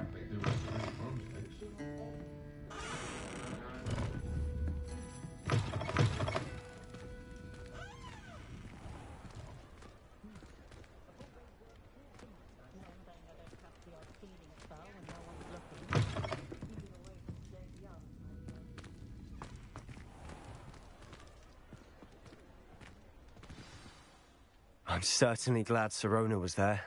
like they do with three broomsticks. I'm certainly glad Sirona was there.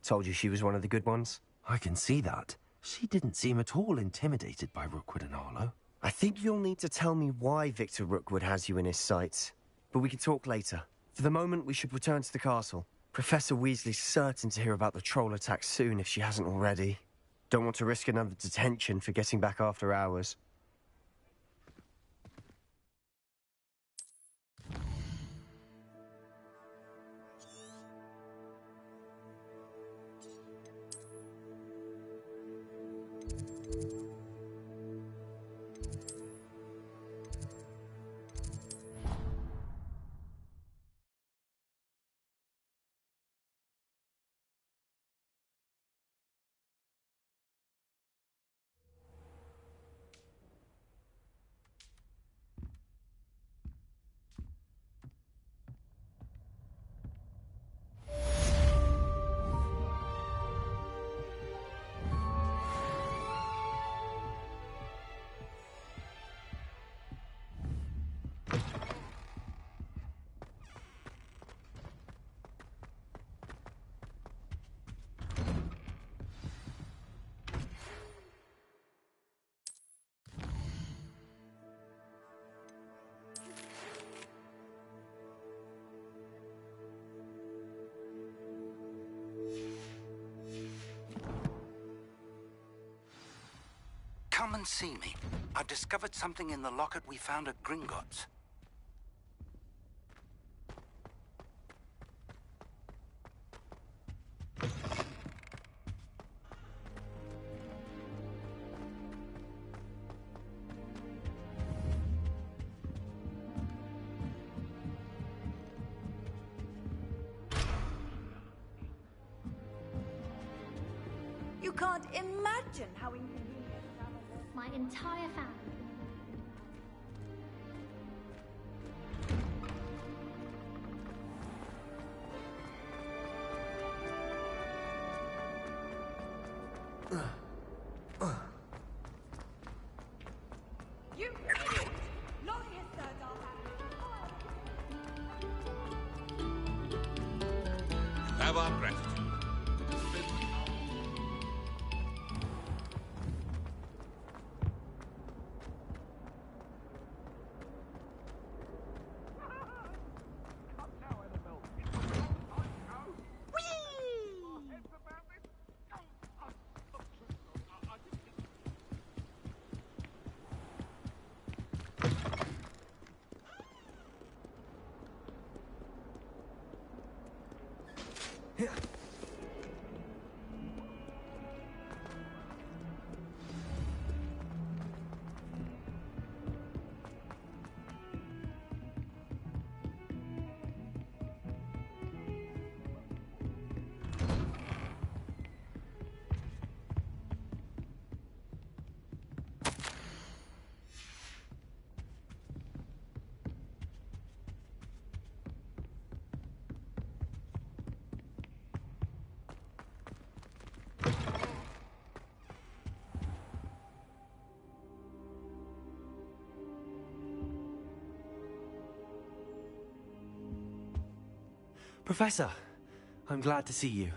Told you she was one of the good ones. I can see that. She didn't seem at all intimidated by Rookwood and Arlo. I think you'll need to tell me why Victor Rookwood has you in his sights. But we can talk later. For the moment, we should return to the castle. Professor Weasley's certain to hear about the troll attack soon if she hasn't already. Don't want to risk another detention for getting back after hours. Come and see me. I've discovered something in the locket we found at Gringotts. You can't imagine how inconvenient my entire family. You idiot! Lock his third arm. Have our gratitude. Professor, I'm glad to see you.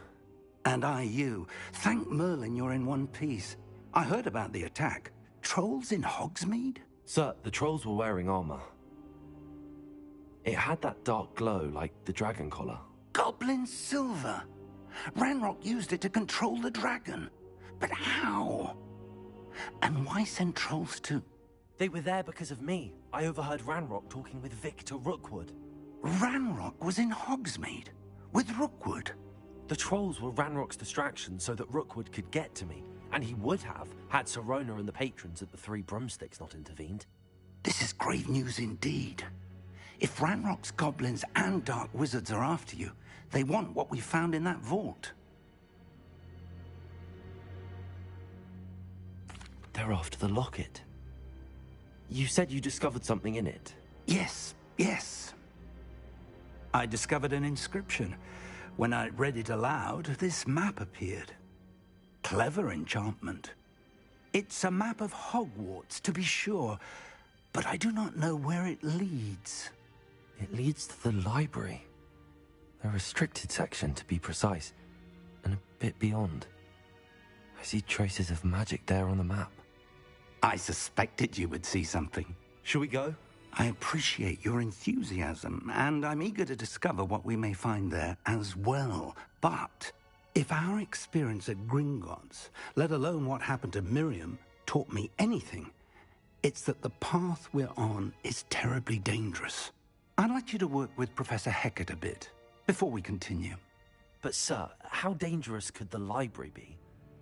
And I you. Thank Merlin you're in one piece. I heard about the attack. Trolls in Hogsmeade? Sir, the trolls were wearing armor. It had that dark glow like the dragon collar. Goblin silver! Ranrock used it to control the dragon. But how? And why send trolls to... They were there because of me. I overheard Ranrock talking with Victor Rookwood. Ranrock was in Hogsmeade? With Rookwood? The trolls were Ranrock's distraction so that Rookwood could get to me. And he would have, had Sirona and the patrons at the Three Broomsticks not intervened. This is grave news indeed. If Ranrock's goblins and dark wizards are after you, they want what we found in that vault. They're after the locket. You said you discovered something in it. Yes, yes. I discovered an inscription. When I read it aloud, this map appeared. Clever enchantment. It's a map of Hogwarts, to be sure, but I do not know where it leads. It leads to the library. A restricted section, to be precise, and a bit beyond. I see traces of magic there on the map. I suspected you would see something. Shall we go? I appreciate your enthusiasm, and I'm eager to discover what we may find there as well. But if our experience at Gringotts, let alone what happened to Miriam, taught me anything, it's that the path we're on is terribly dangerous. I'd like you to work with Professor Hecat a bit before we continue. But sir, how dangerous could the library be?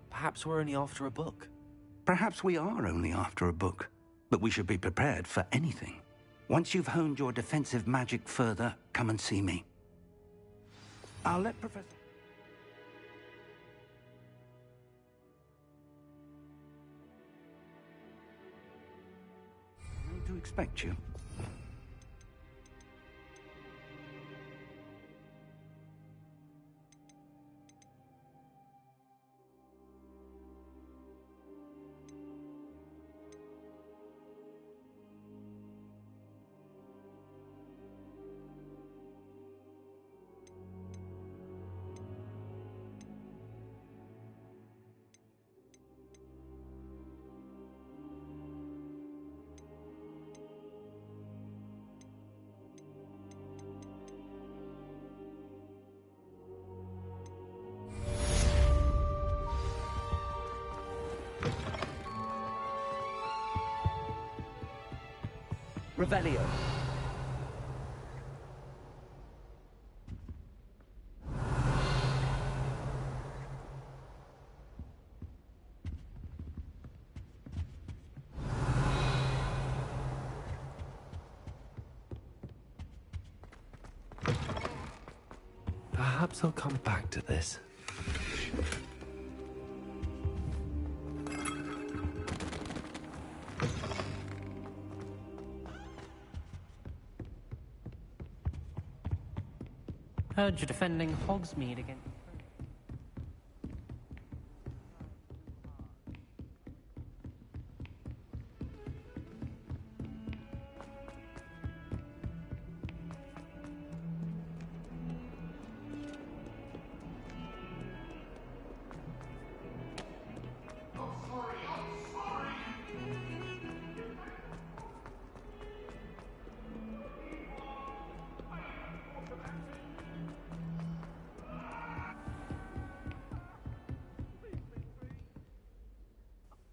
Perhaps we're only after a book. Perhaps we are only after a book, but we should be prepared for anything. Once you've honed your defensive magic further, come and see me. I'll let Professor... I need to expect you. Revelio. Perhaps I'll come back to this. Heard you're defending Hogsmeade again.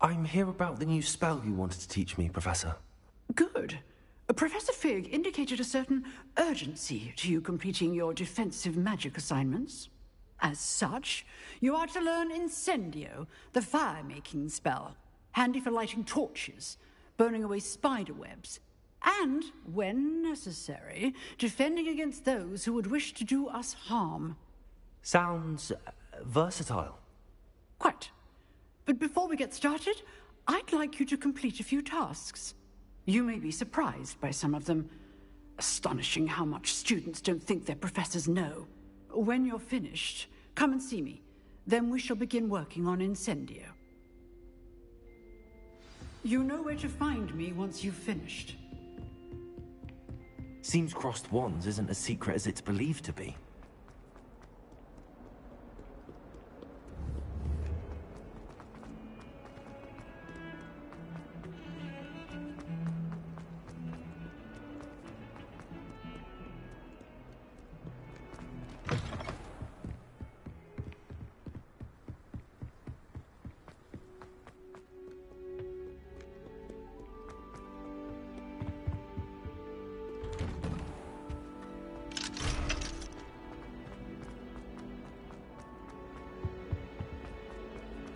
I'm here about the new spell you wanted to teach me, Professor. Good. Professor Fig indicated a certain urgency to you completing your defensive magic assignments. As such, you are to learn Incendio, the fire-making spell, handy for lighting torches, burning away spider webs, and, when necessary, defending against those who would wish to do us harm. Sounds versatile. Quite. But before we get started, I'd like you to complete a few tasks. You may be surprised by some of them. Astonishing how much students don't think their professors know. When you're finished, come and see me. Then we shall begin working on Incendio. You know where to find me once you've finished. Seems crossed wands isn't as secret as it's believed to be.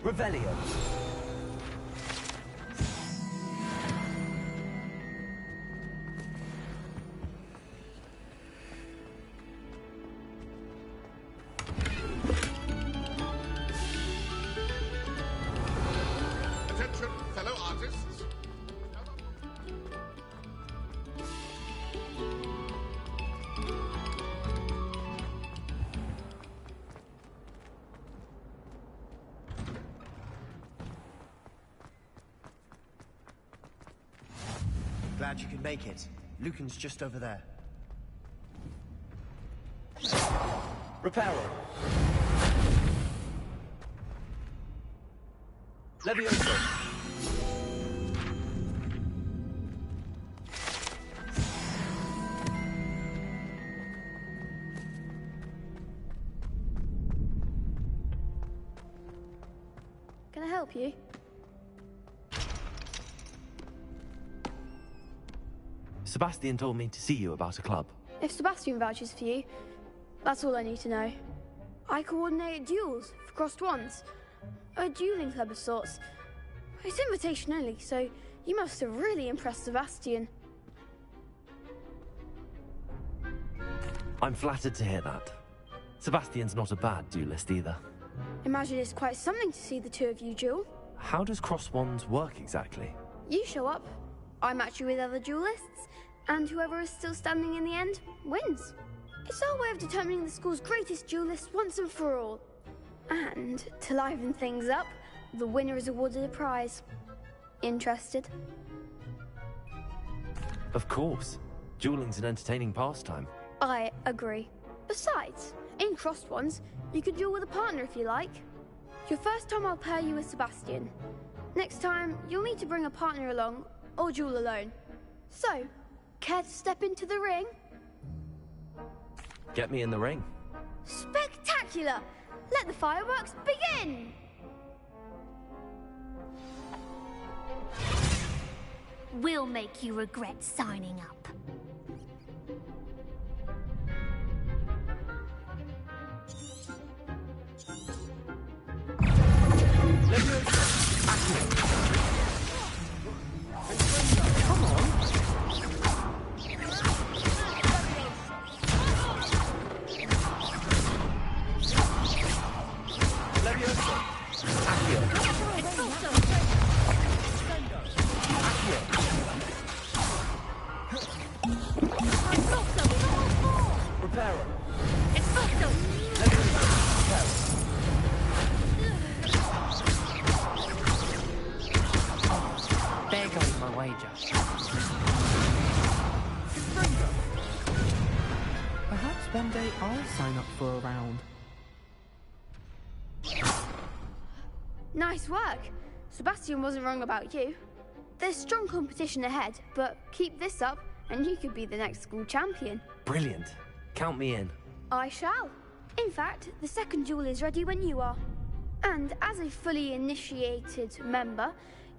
Revelio. Attention, fellow glad you could make it. Lucan's just over there. Reparo. Levioso. Can I help you? Sebastian told me to see you about a club. If Sebastian vouches for you, that's all I need to know. I coordinate duels for crossed wands. A dueling club of sorts. It's invitation only, so you must have really impressed Sebastian. I'm flattered to hear that. Sebastian's not a bad duelist either. Imagine it's quite something to see the two of you duel. How does cross wands work exactly? You show up, I match you with other duelists, and whoever is still standing in the end wins. It's our way of determining the school's greatest duelist once and for all. And to liven things up, the winner is awarded a prize. Interested? Of course. Dueling's an entertaining pastime. I agree. Besides, in crossed ones, you can duel with a partner if you like. Your first time I'll pair you with Sebastian. Next time, you'll need to bring a partner along, or duel alone. So, care to step into the ring? Get me in the ring. Spectacular! Let the fireworks begin! We'll make you regret signing up. There goes my wager. Perhaps one day I'll sign up for a round. Nice work. Sebastian wasn't wrong about you. There's strong competition ahead, but keep this up and you could be the next school champion. Brilliant. Count me in. I shall. In fact, the second duel is ready when you are. And as a fully initiated member,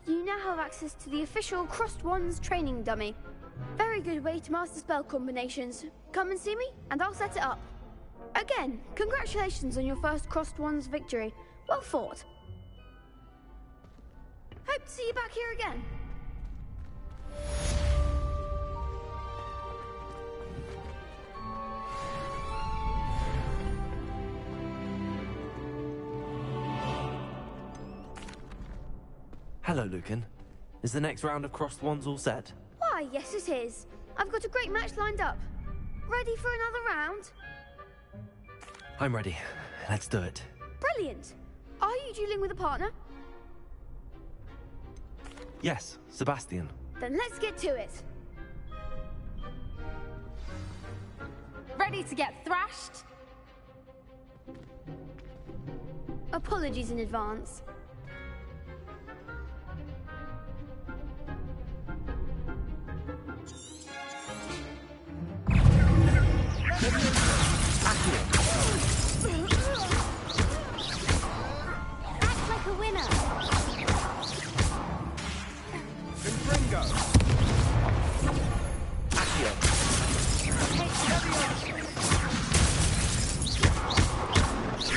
you now have access to the official Crossed Wands training dummy. Very good way to master spell combinations. Come and see me, and I'll set it up. Again, congratulations on your first Crossed Wands victory. Well fought. Hope to see you back here again. Hello, Lucan. Is the next round of crossed wands all set? Why, yes it is. I've got a great match lined up. Ready for another round? I'm ready. Let's do it. Brilliant. Are you dueling with a partner? Yes, Sebastian. Then let's get to it. Ready to get thrashed? Apologies in advance. Act like a winner. Confringo! Accio.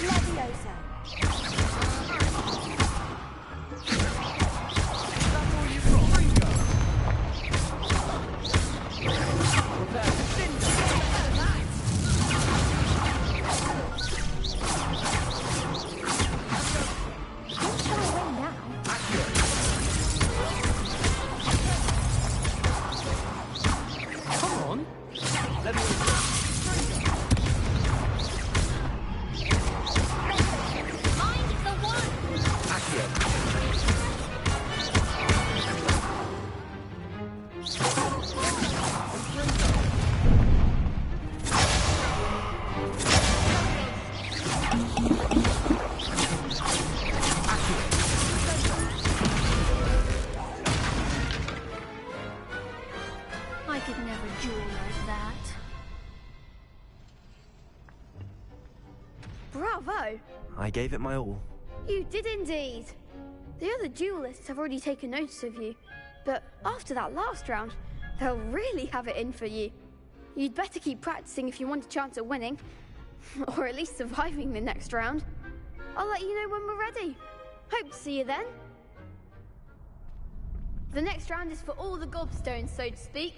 Leviosa. I gave it my all. You did indeed. The other duelists have already taken notice of you, but after that last round, they'll really have it in for you. You'd better keep practicing if you want a chance at winning, or at least surviving the next round. I'll let you know when we're ready. Hope to see you then. The next round is for all the gobstones, so to speak.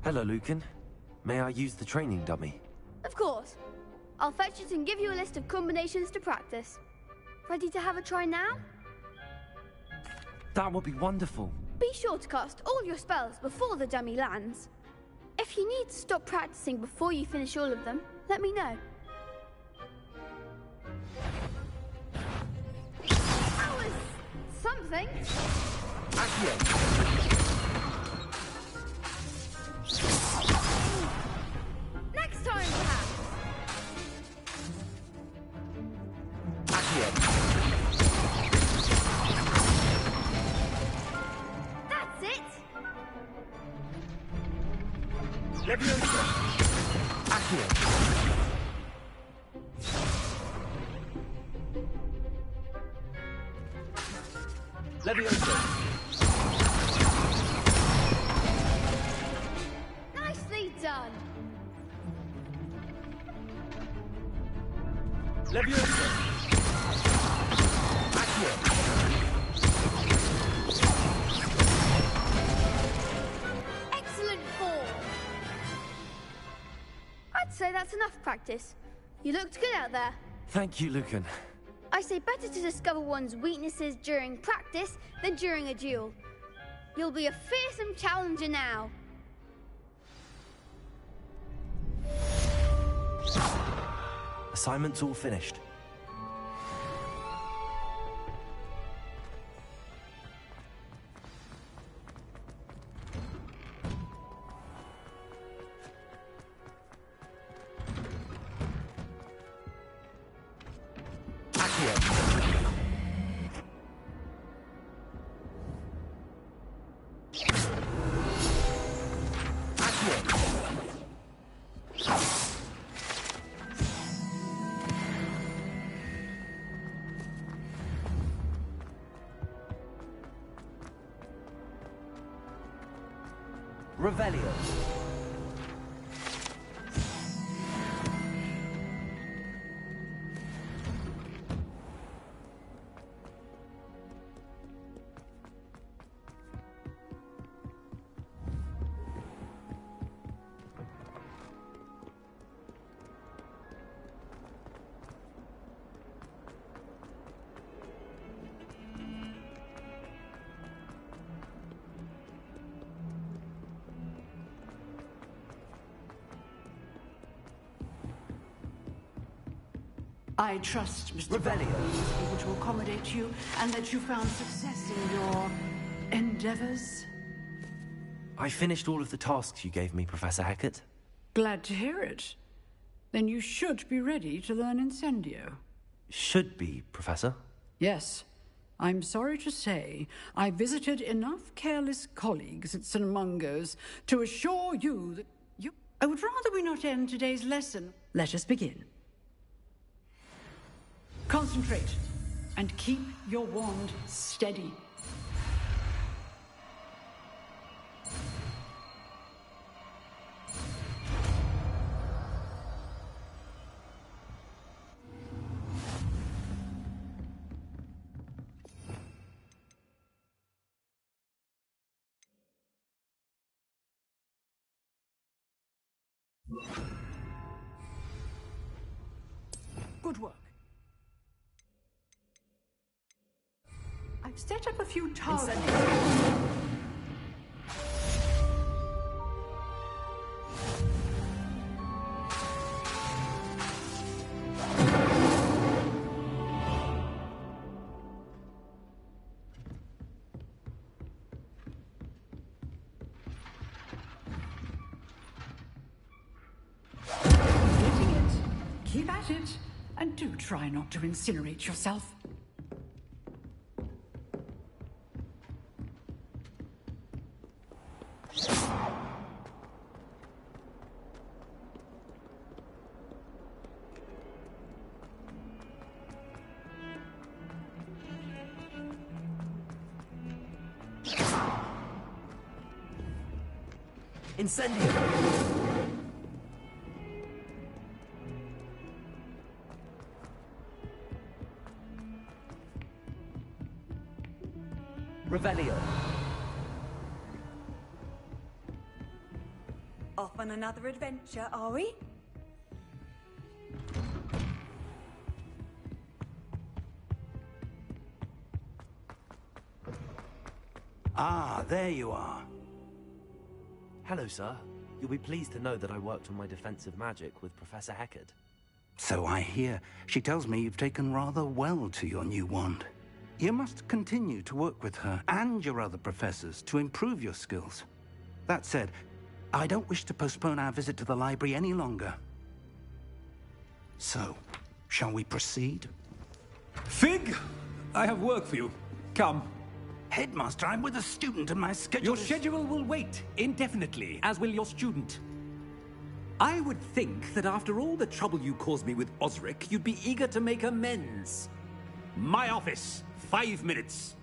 Hello, Lucan. May I use the training dummy? Of course. I'll fetch it and give you a list of combinations to practice. Ready to have a try now? That would be wonderful. Be sure to cast all your spells before the dummy lands. If you need to stop practicing before you finish all of them, let me know. That was something. Accio! Next time, perhaps. Accio! That's it. Leviosa! Accio! Leviosa! Nicely done. Leviosa! Accio! Excellent form. I'd say that's enough practice. You looked good out there. Thank you, Lucan. I say better to discover one's weaknesses during practice than during a duel. You'll be a fearsome challenger now. Assignment's all finished. Revelio. I trust, Mr. Revelio is able to accommodate you and that you found success in your endeavors. I finished all of the tasks you gave me, Professor Hecat. Glad to hear it. Then you should be ready to learn Incendio. Should be, Professor. Yes. I'm sorry to say, I visited enough careless colleagues at St. Mungo's to assure you that you... I would rather we not end today's lesson. Let us begin. Concentrate, and keep your wand steady. Good work. I've set up a few targets. Keep at it, and do try not to incinerate yourself. Incendio! Revelio. Off on another adventure, are we? Ah, there you are. Hello, sir. You'll be pleased to know that I worked on my defensive magic with Professor Heckard. So I hear. She tells me you've taken rather well to your new wand. You must continue to work with her and your other professors to improve your skills. That said, I don't wish to postpone our visit to the library any longer. So, shall we proceed? Fig! I have work for you. Come. Headmaster, I'm with a student and my schedule Your schedule will wait indefinitely, as will your student. I would think that after all the trouble you caused me with Osric, you'd be eager to make amends. My office. 5 minutes.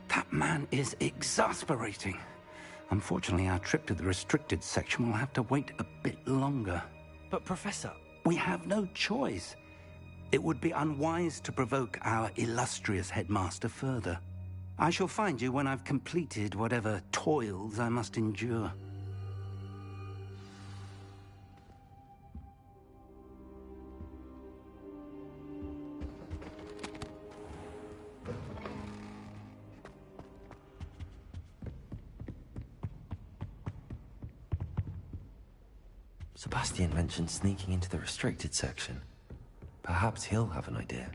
That man is exasperating. Unfortunately, our trip to the restricted section will have to wait a bit longer. But, Professor... We have no choice. It would be unwise to provoke our illustrious headmaster further. I shall find you when I've completed whatever toils I must endure. Sebastian mentioned sneaking into the restricted section. Perhaps he'll have an idea.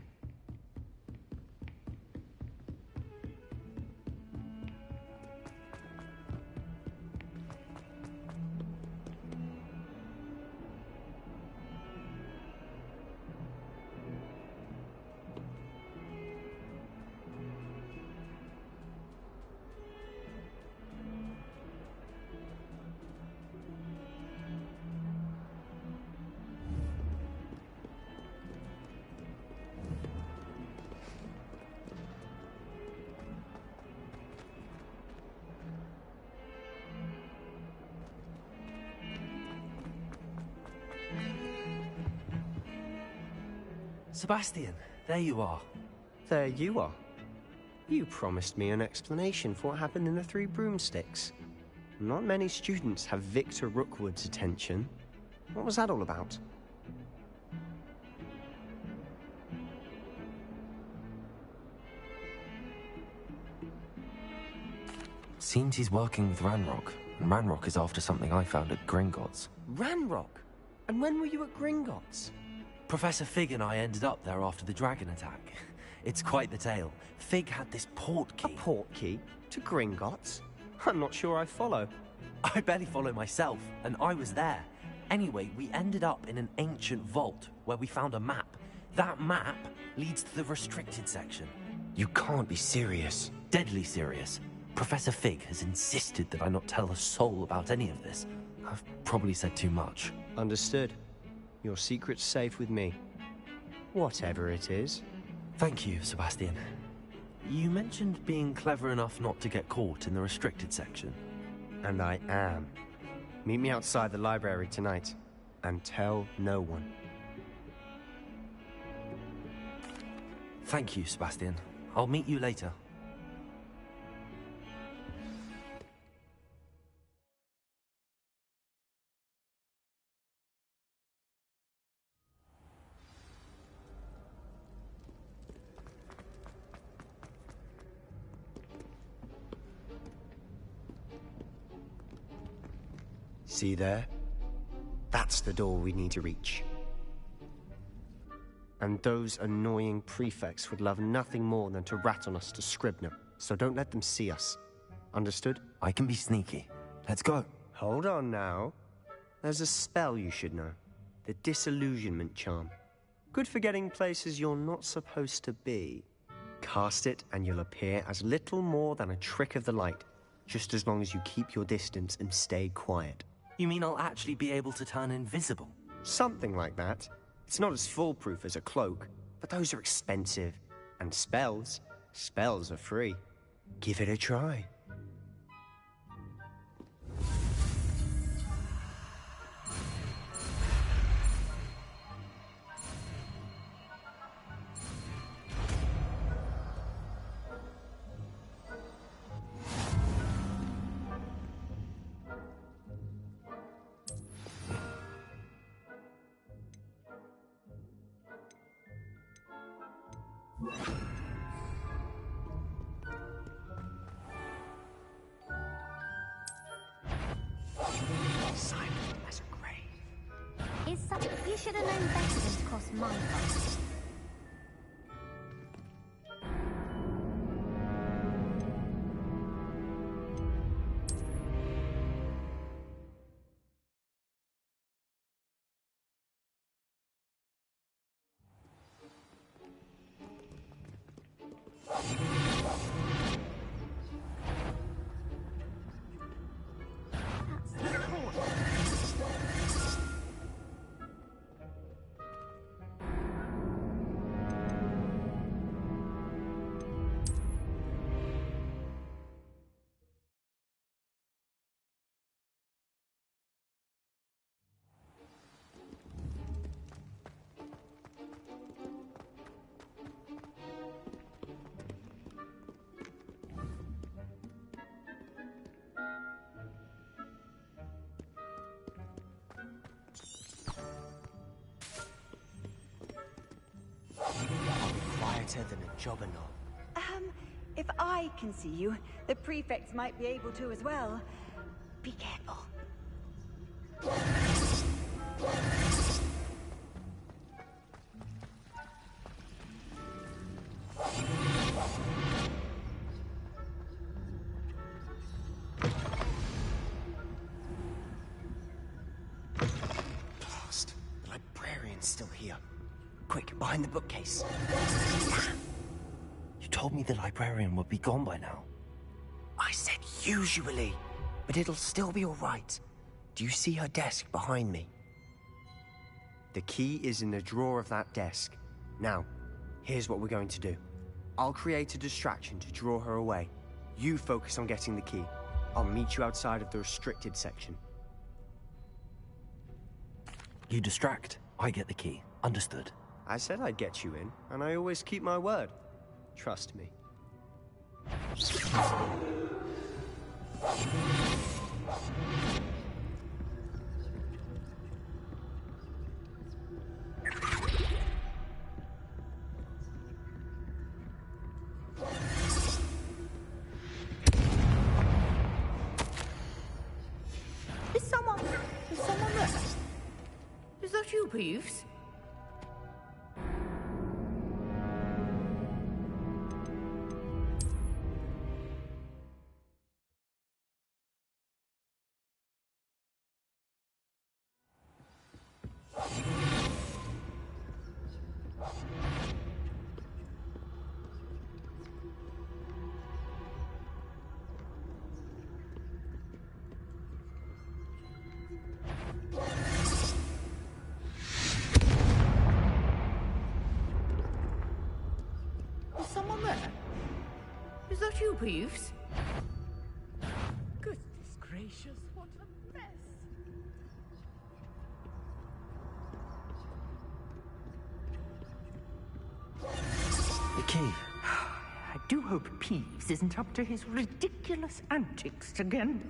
Sebastian, there you are. There you are. You promised me an explanation for what happened in the Three Broomsticks. Not many students have Victor Rookwood's attention. What was that all about? Seems he's working with Ranrock, and Ranrock is after something I found at Gringotts. Ranrock? And when were you at Gringotts? Professor Fig and I ended up there after the dragon attack. It's quite the tale. Fig had this port key. A port key? To Gringotts? I'm not sure I follow. I barely follow myself, and I was there. Anyway, we ended up in an ancient vault where we found a map. That map leads to the restricted section. You can't be serious. Deadly serious. Professor Fig has insisted that I not tell a soul about any of this. I've probably said too much. Understood. Your secret's safe with me. Whatever it is. Thank you, Sebastian. You mentioned being clever enough not to get caught in the restricted section. And I am. Meet me outside the library tonight. And tell no one. Thank you, Sebastian. I'll meet you later. See there? That's the door we need to reach. And those annoying prefects would love nothing more than to rat on us to Scribner, so don't let them see us. Understood? I can be sneaky. Let's go. Hold on now. There's a spell you should know. The Disillusionment Charm. Good for getting places you're not supposed to be. Cast it and you'll appear as little more than a trick of the light, just as long as you keep your distance and stay quiet. You mean I'll actually be able to turn invisible? Something like that. It's not as foolproof as a cloak, but those are expensive. And spells are free. Give it a try. You should have known better than to cross my path. Quieter than a jobberknoll. If I can see you, the prefects might be able to as well. Be careful. Blast. The librarian's still here. Quick, behind the bookcase. You told me the librarian would be gone by now. I said usually, but it'll still be all right. Do you see her desk behind me? The key is in the drawer of that desk. Now, here's what we're going to do. I'll create a distraction to draw her away. You focus on getting the key. I'll meet you outside of the restricted section. You distract, I get the key. Understood. I said I'd get you in, and I always keep my word. Trust me. Is someone there? Is that you, Peeves? Is that you, Peeves? Goodness gracious, what a mess. The key. I do hope Peeves isn't up to his ridiculous antics again.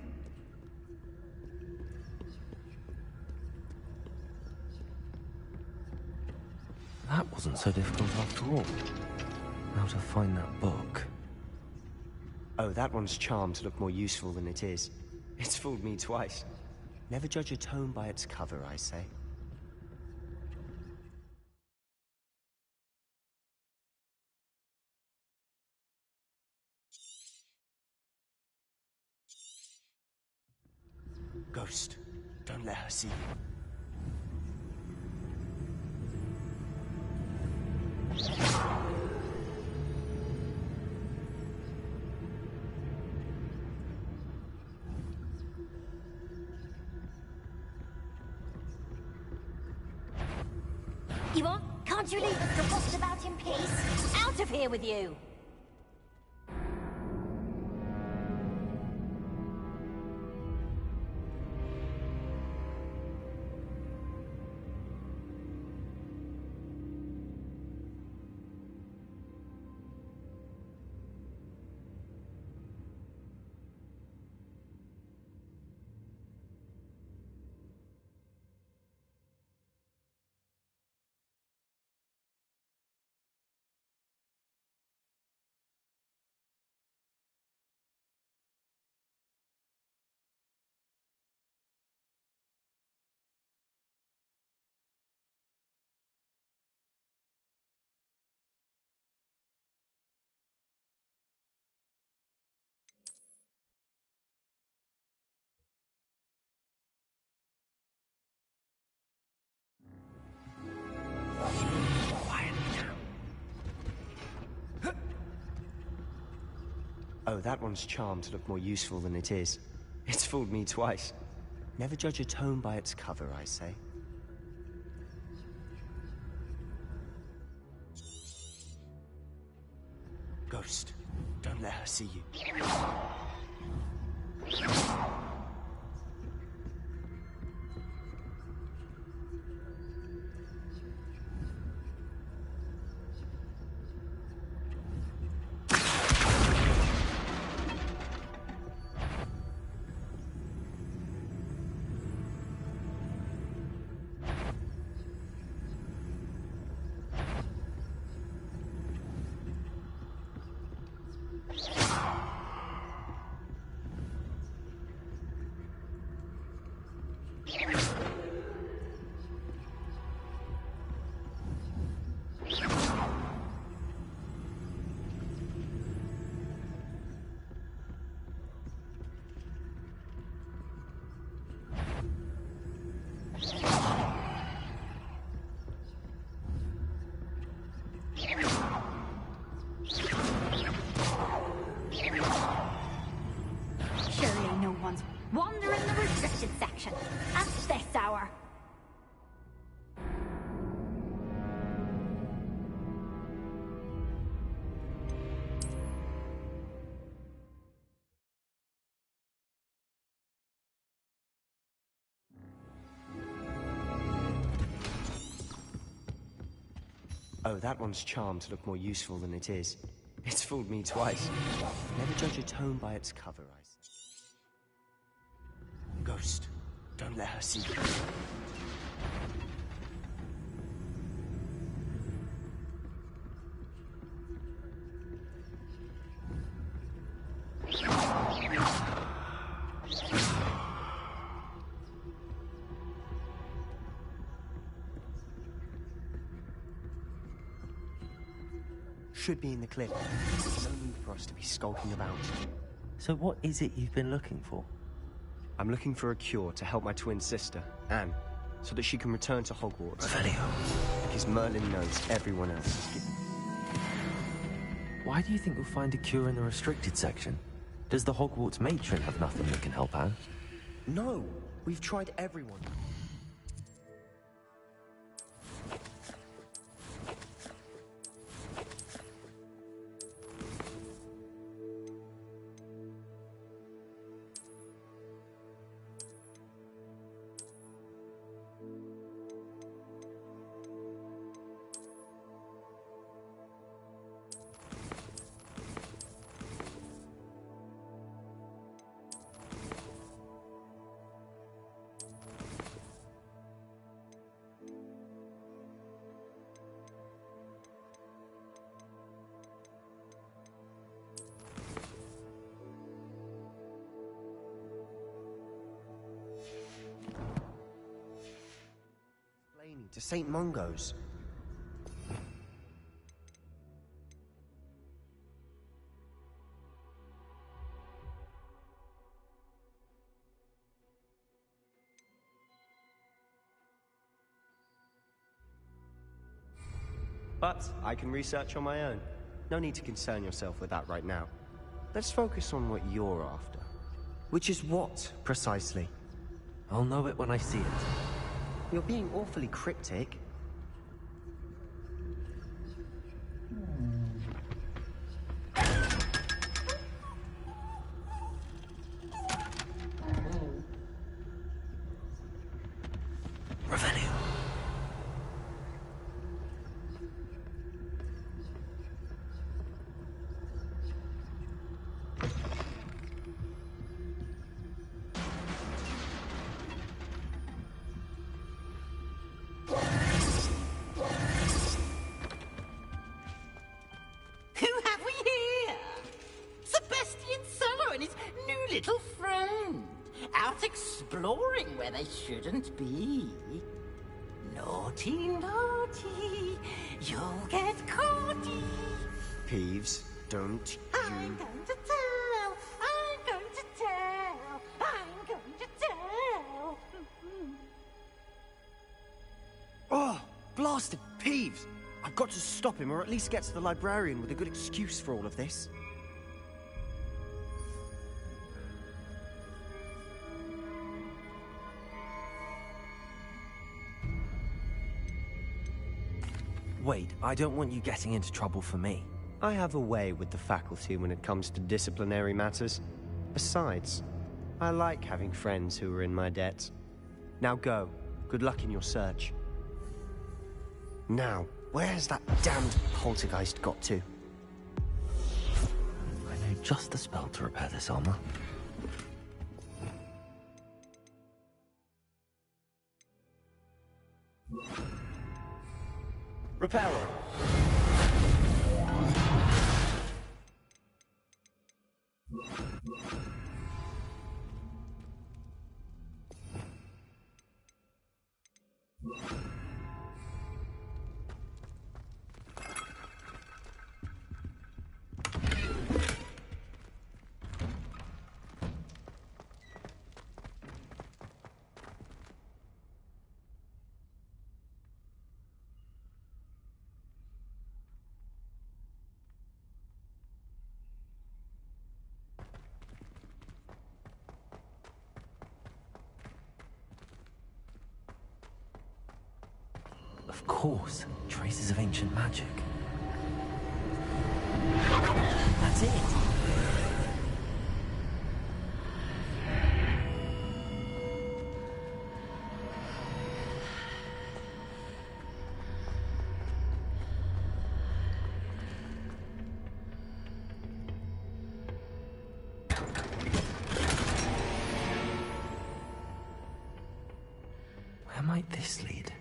That wasn't so difficult after all. How to find that book. Oh, that one's charmed to look more useful than it is. It's fooled me twice. Never judge a tome by its cover, I say. Ghost, don't let her see you. You want? Can't you leave us to boss about in peace? Out of here with you! Oh, that one's charmed to look more useful than it is. It's fooled me twice. Never judge a tome by its cover, I say. Ghost, don't let her see you. Surely no one's wandering the restricted section at this hour. Oh, that one's charmed to look more useful than it is. It's fooled me twice. Never judge a tome by its cover, I say. Ghost, don't let her see you. Should be in the cliff. No need for us to be skulking about. So what is it you've been looking for? I'm looking for a cure to help my twin sister, Anne, so that she can return to Hogwarts. Revelio. Because Merlin knows everyone else is given. Why do you think you'll find a cure in the restricted section? Does the Hogwarts matron have nothing that can help Anne? No! We've tried everyone. Blaney to St. Mungo's. But I can research on my own. No need to concern yourself with that right now. Let's focus on what you're after. Which is what, precisely? I'll know it when I see it. You're being awfully cryptic. Revelio. Who have we here? Sebastian Solo and his new little friend. Out exploring where they shouldn't be. Naughty, naughty. You'll get caughty. Peeves, don't I'm going to tell. I'm going to tell. I'm going to tell. Oh, blasted Peeves! I've got to stop him, or at least get to the librarian with a good excuse for all of this. Wait, I don't want you getting into trouble for me. I have a way with the faculty when it comes to disciplinary matters. Besides, I like having friends who are in my debt. Now go. Good luck in your search. Now, where's that damned poltergeist got to? I know just the spell to repair this armor. Reparo. Of course, traces of ancient magic. That's it! Where might this lead?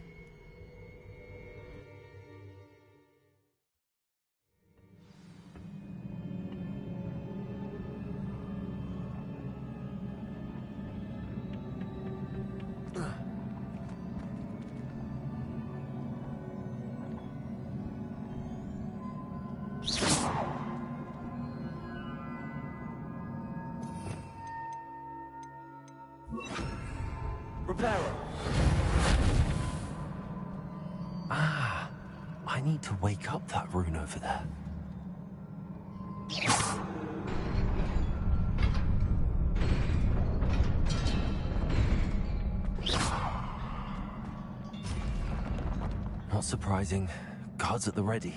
Reparo. Ah, I need to wake up that rune over there. Not surprising. Guards at the ready.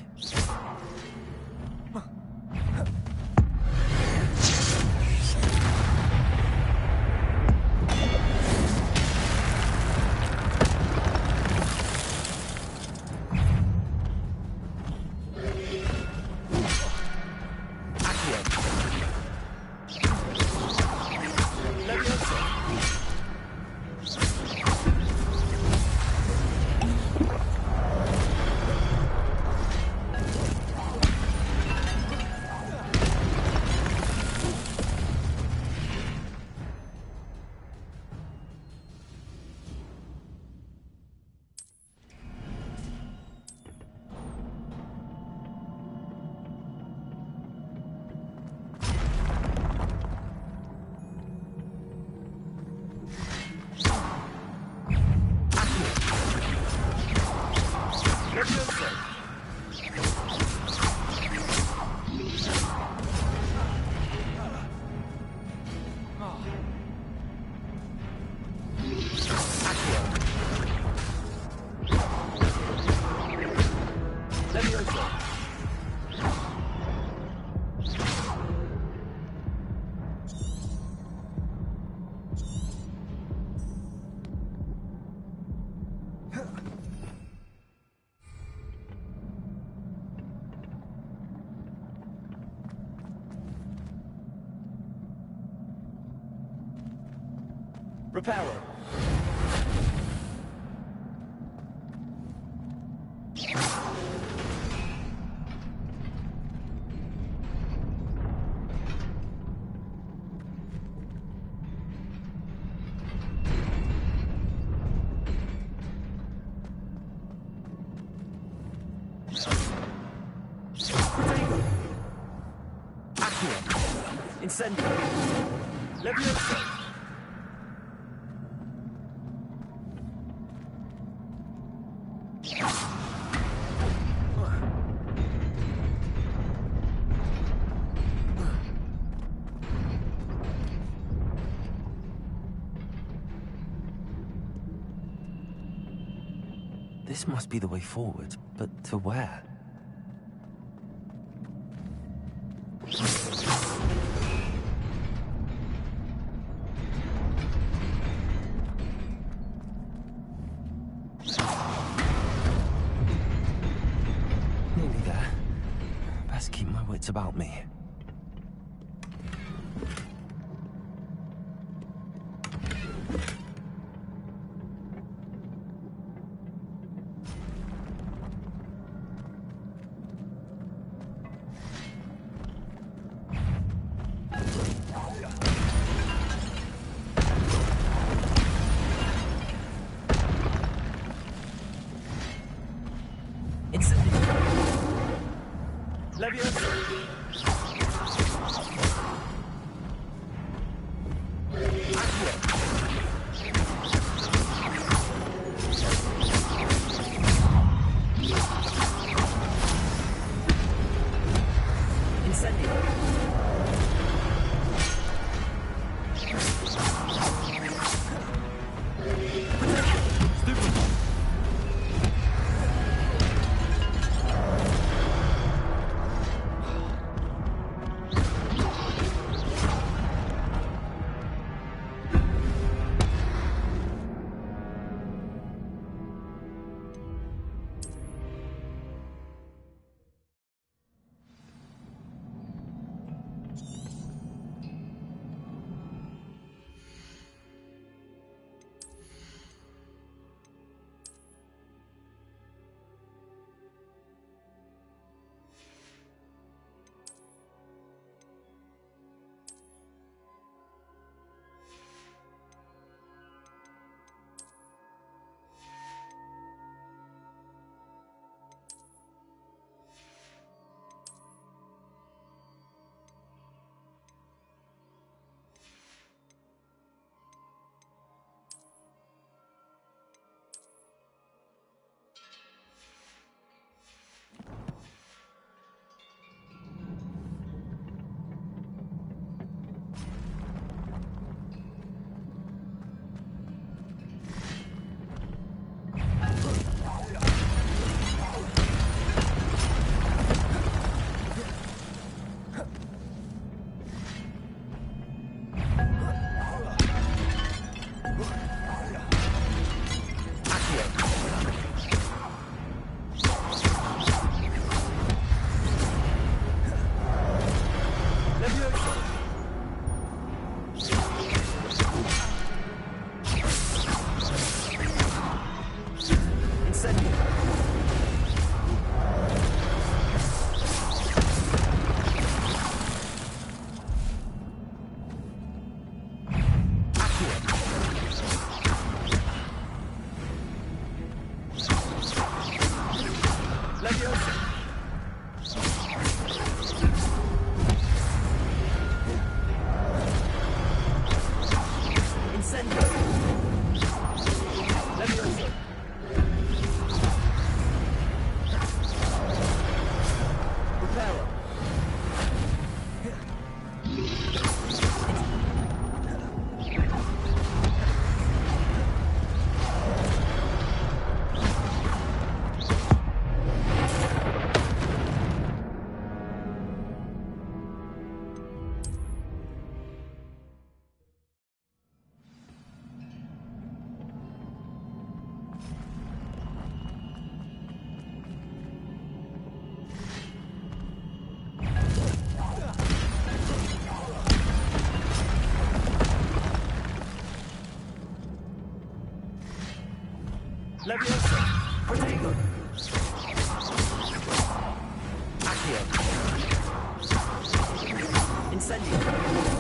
Reparo. Incendio. Levioso. This must be the way forward, but to where? Nearly there. Best keep my wits about me. Protego! Accio! Incendio!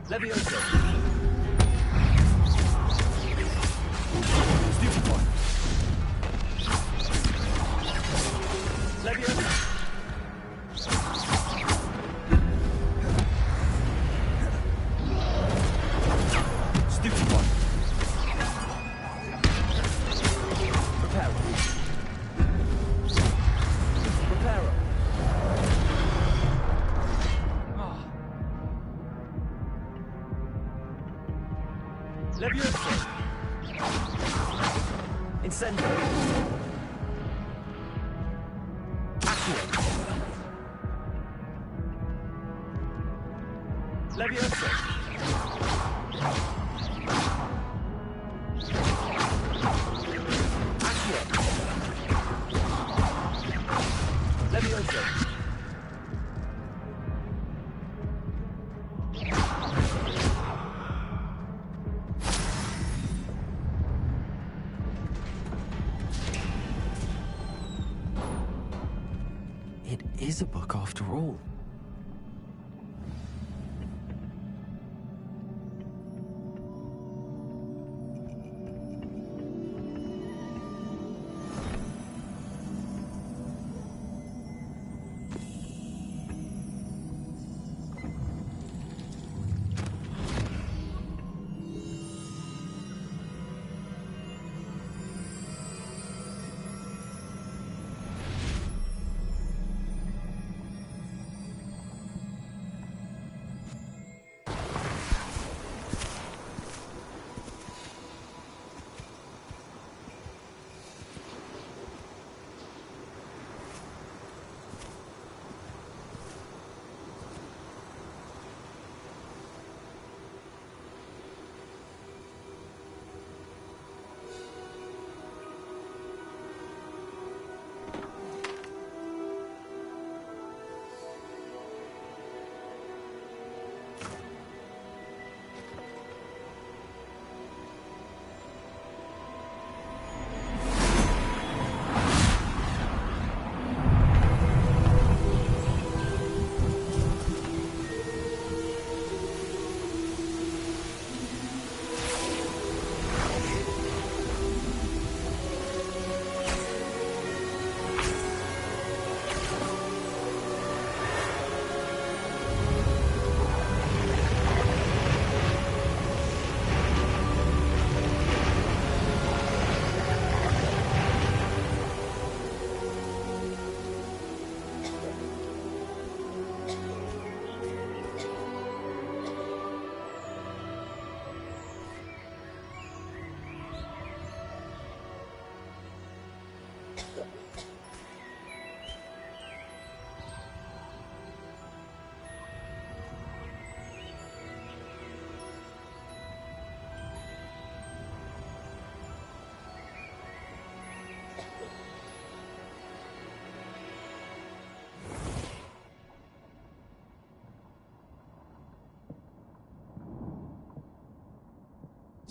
Levioso! Stupefy! Levioso! Stupefy! Reparo! Reparo! Levioso! Incendio! Accio! Levioso! Accio! Levioso! It is a book after all.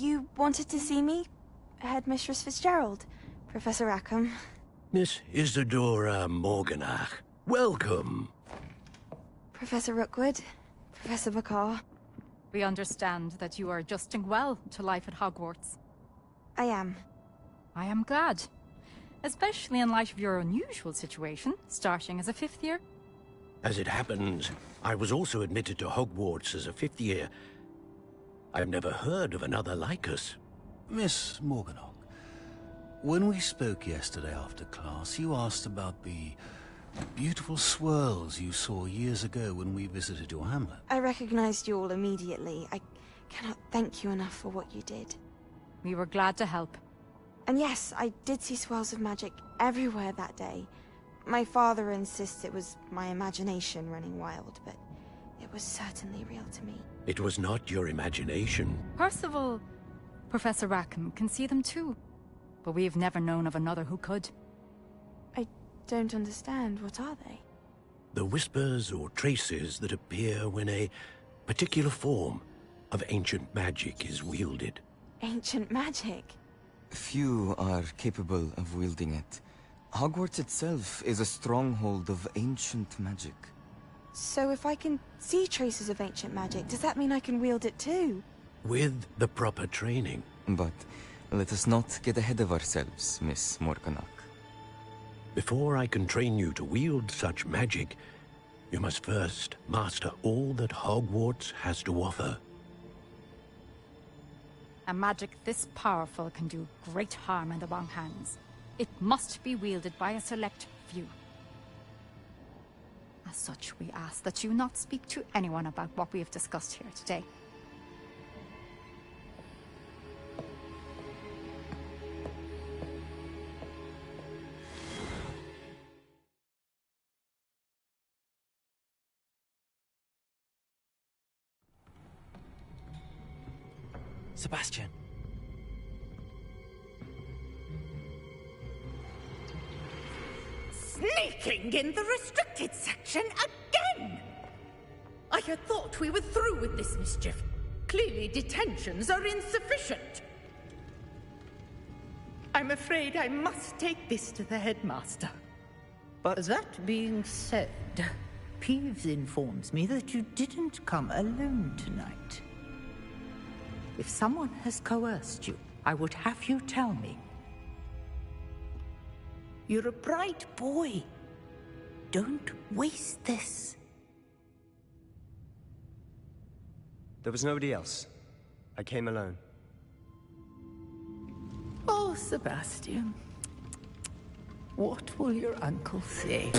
You wanted to see me? Headmistress Fitzgerald, Professor Rackham. Miss Isadora Morganach, welcome. Professor Rookwood, Professor Bakar. We understand that you are adjusting well to life at Hogwarts. I am. I am glad. Especially in light of your unusual situation, starting as a 5th year. As it happens, I was also admitted to Hogwarts as a 5th year. I've never heard of another like us. Miss Morganach, when we spoke yesterday after class, you asked about the beautiful swirls you saw years ago when we visited your hamlet. I recognized you all immediately. I cannot thank you enough for what you did. We were glad to help. And yes, I did see swirls of magic everywhere that day. My father insists it was my imagination running wild, but it was certainly real to me. It was not your imagination. Percival, Professor Rackham can see them too. But we've never known of another who could. I don't understand. What are they? The whispers or traces that appear when a particular form of ancient magic is wielded. Ancient magic? Few are capable of wielding it. Hogwarts itself is a stronghold of ancient magic. So if I can see traces of ancient magic, does that mean I can wield it too? With the proper training. But let us not get ahead of ourselves, Miss Morganach. Before I can train you to wield such magic, you must first master all that Hogwarts has to offer. A magic this powerful can do great harm in the wrong hands. It must be wielded by a select few. As such, we ask that you not speak to anyone about what we have discussed here today. Sebastian. Sneaking in the restricted section again! I had thought we were through with this mischief. Clearly detentions are insufficient. I'm afraid I must take this to the headmaster. But that being said, Peeves informs me that you didn't come alone tonight. If someone has coerced you, I would have you tell me. You're a bright boy. Don't waste this. There was nobody else. I came alone. Oh, Sebastian. What will your uncle say?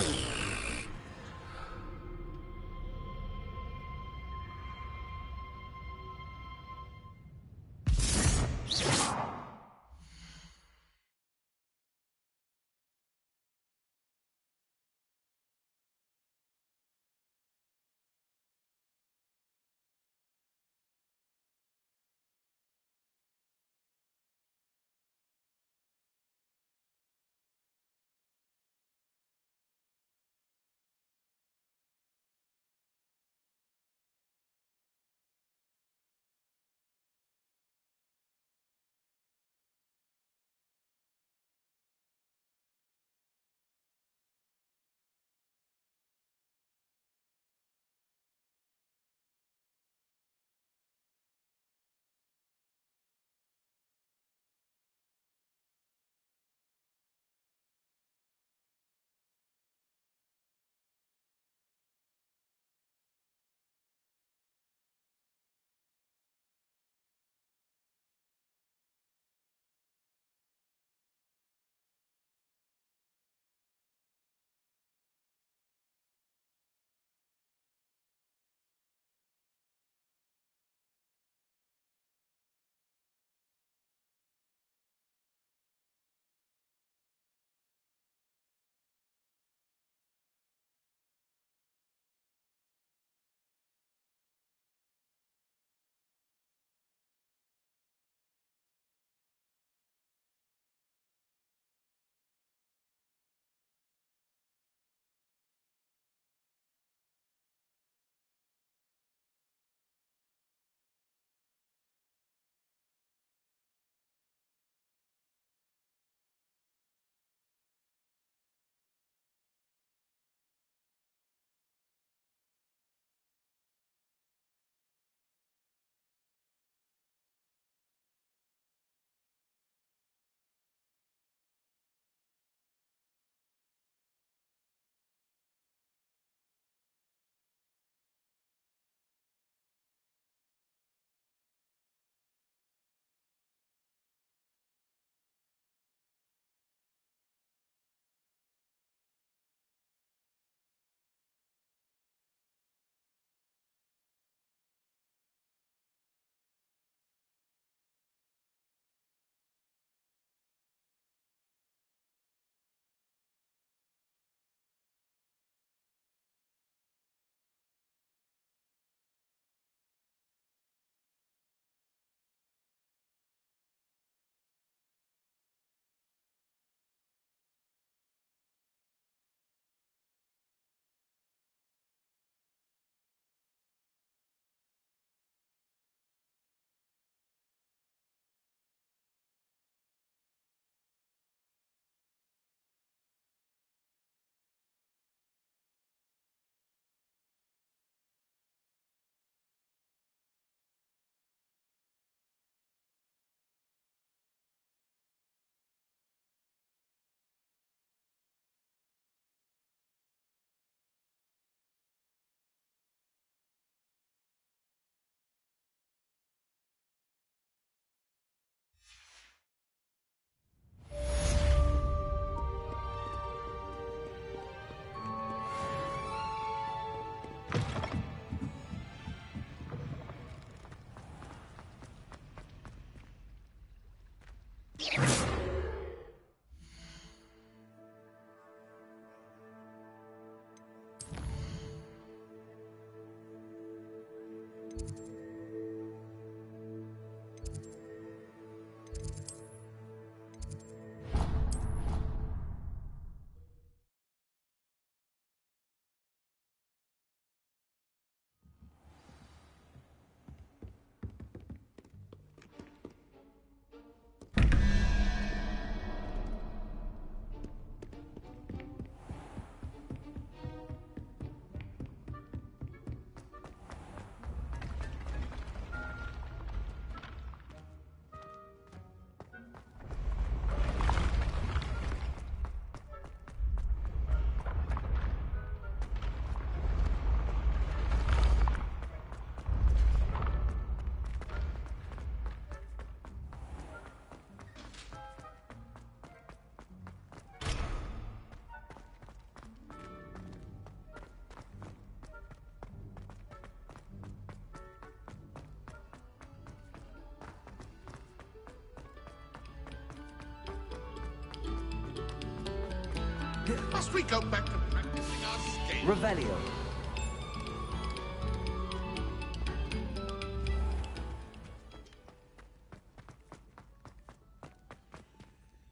Must we go back to practicing our skills? Revelio.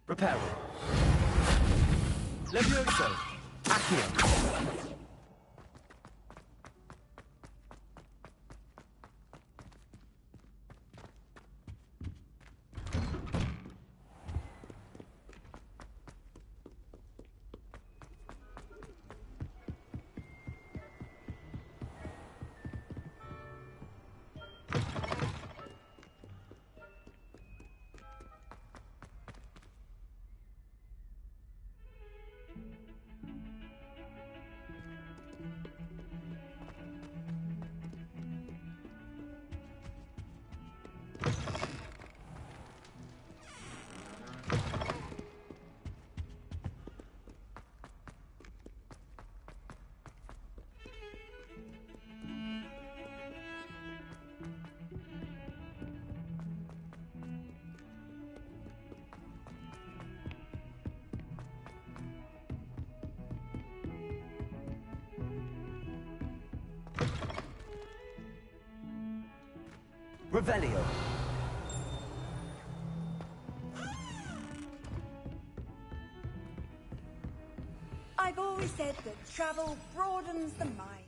Reparo. Levioso. Accio. Revelio. I've always said that travel broadens the mind.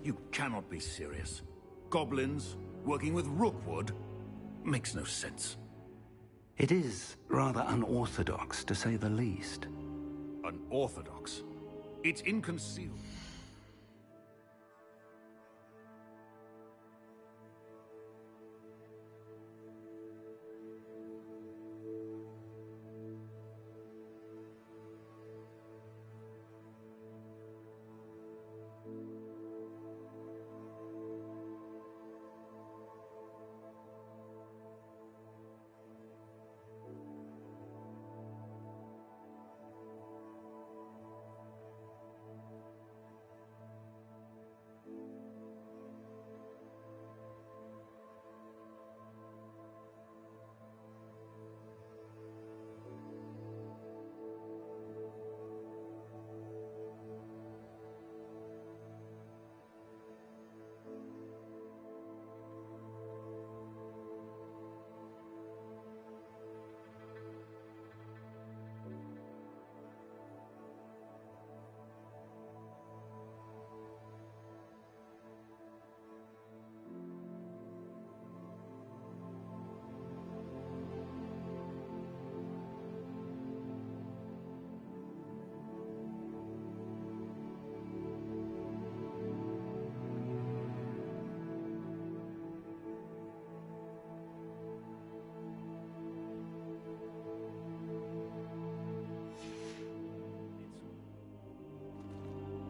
You cannot be serious. Goblins working with Rookwood makes no sense. It is rather unorthodox, to say the least. Unorthodox? It's inconceivable.